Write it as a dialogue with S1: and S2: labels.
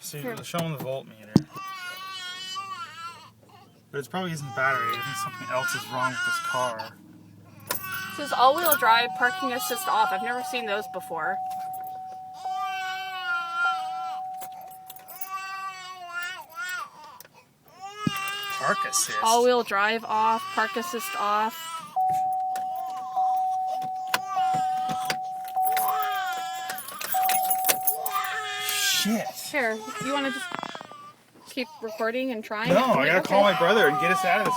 S1: So you're showing the voltmeter. But it's probably isn't the battery. I think something else is wrong with this car.
S2: It says all-wheel drive, parking assist off. I've never seen those before.
S1: Park assist?
S2: All-wheel drive off, park assist off.
S1: Shit.
S2: Here, you want to just keep recording and trying?
S1: No, I gotta call my brother and get us out of this